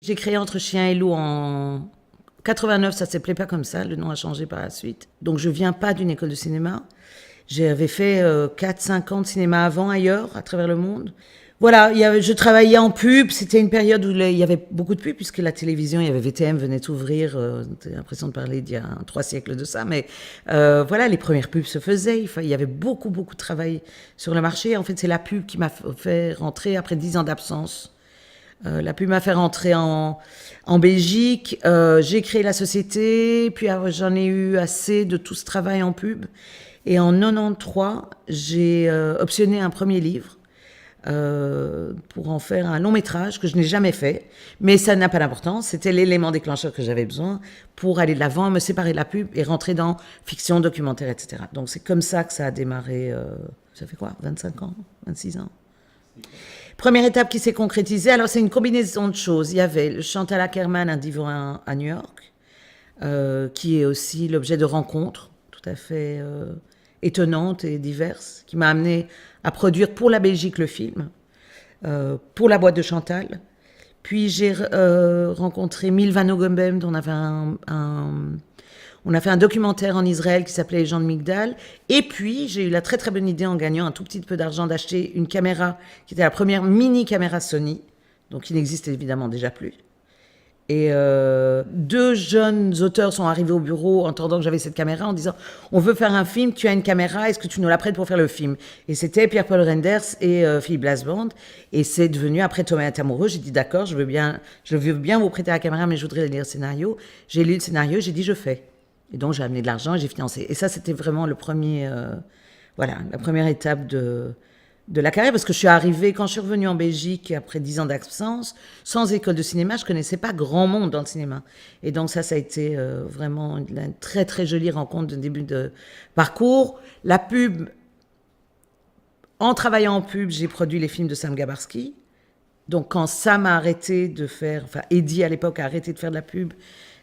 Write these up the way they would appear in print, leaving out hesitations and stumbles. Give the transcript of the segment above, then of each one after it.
J'ai créé Entre Chien et Loup en 89, ça ne s'appelait pas comme ça, le nom a changé par la suite. Donc je viens pas d'une école de cinéma. J'avais fait 4-5 ans de cinéma avant ailleurs, à travers le monde. Voilà, je travaillais en pub, c'était une période où il y avait beaucoup de pubs, puisque la télévision, il y avait VTM, venait d'ouvrir, j'ai l'impression de parler d'il y a 3 siècles de ça, mais voilà, les premières pubs se faisaient, il y avait beaucoup, beaucoup de travail sur le marché. En fait, c'est la pub qui m'a fait rentrer après 10 ans d'absence. La pub m'a fait rentrer en Belgique. J'ai créé la société, puis j'en ai eu assez de tout ce travail en pub. Et en 93, j'ai optionné un premier livre pour en faire un long métrage que je n'ai jamais fait. Mais ça n'a pas d'importance. C'était l'élément déclencheur que j'avais besoin pour aller de l'avant, me séparer de la pub et rentrer dans fiction, documentaire, etc. Donc c'est comme ça que ça a démarré. Ça fait quoi, 25 ans, 26 ans. Première étape qui s'est concrétisée, alors c'est une combinaison de choses. Il y avait le Chantal Akerman, un divan à New York, qui est aussi l'objet de rencontres tout à fait étonnantes et diverses, qui m'a amené à produire pour la Belgique le film, pour la boîte de Chantal. Puis j'ai rencontré Milva Nogumbem, dont on a fait un documentaire en Israël qui s'appelait Les gens de Migdal. Et puis, j'ai eu la très très bonne idée en gagnant un tout petit peu d'argent d'acheter une caméra qui était la première mini caméra Sony, donc qui n'existe évidemment déjà plus. Et 2 jeunes auteurs sont arrivés au bureau en entendant que j'avais cette caméra en disant « On veut faire un film, tu as une caméra, est-ce que tu nous la prêtes pour faire le film ?» Et c'était Pierre-Paul Renders et Philippe Blasband. Et c'est devenu, après Thomas est amoureux, j'ai dit « D'accord, je veux bien vous prêter la caméra, mais je voudrais lire le scénario. » J'ai lu le scénario, j'ai dit « Je fais ». Et donc j'ai amené de l'argent et j'ai financé. Et ça, c'était vraiment la première étape de la carrière, parce que je suis arrivée, quand je suis revenue en Belgique, après 10 ans d'absence, sans école de cinéma, je connaissais pas grand monde dans le cinéma. Et donc ça a été vraiment une très très jolie rencontre de début de parcours. La pub, en travaillant en pub, j'ai produit les films de Sam Gabarski. Donc quand Sam a arrêté de faire, enfin Eddie à l'époque a arrêté de faire de la pub,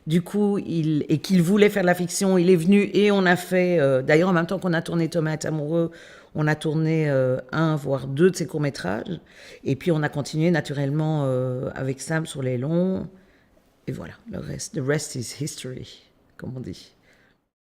du coup, et qu'il voulait faire de la fiction, il est venu et on a fait, d'ailleurs en même temps qu'on a tourné Thomas est amoureux, on a tourné 1 voire 2 de ses courts-métrages. Et puis on a continué naturellement avec Sam sur les longs. Et voilà, le reste, the rest is history, comme on dit.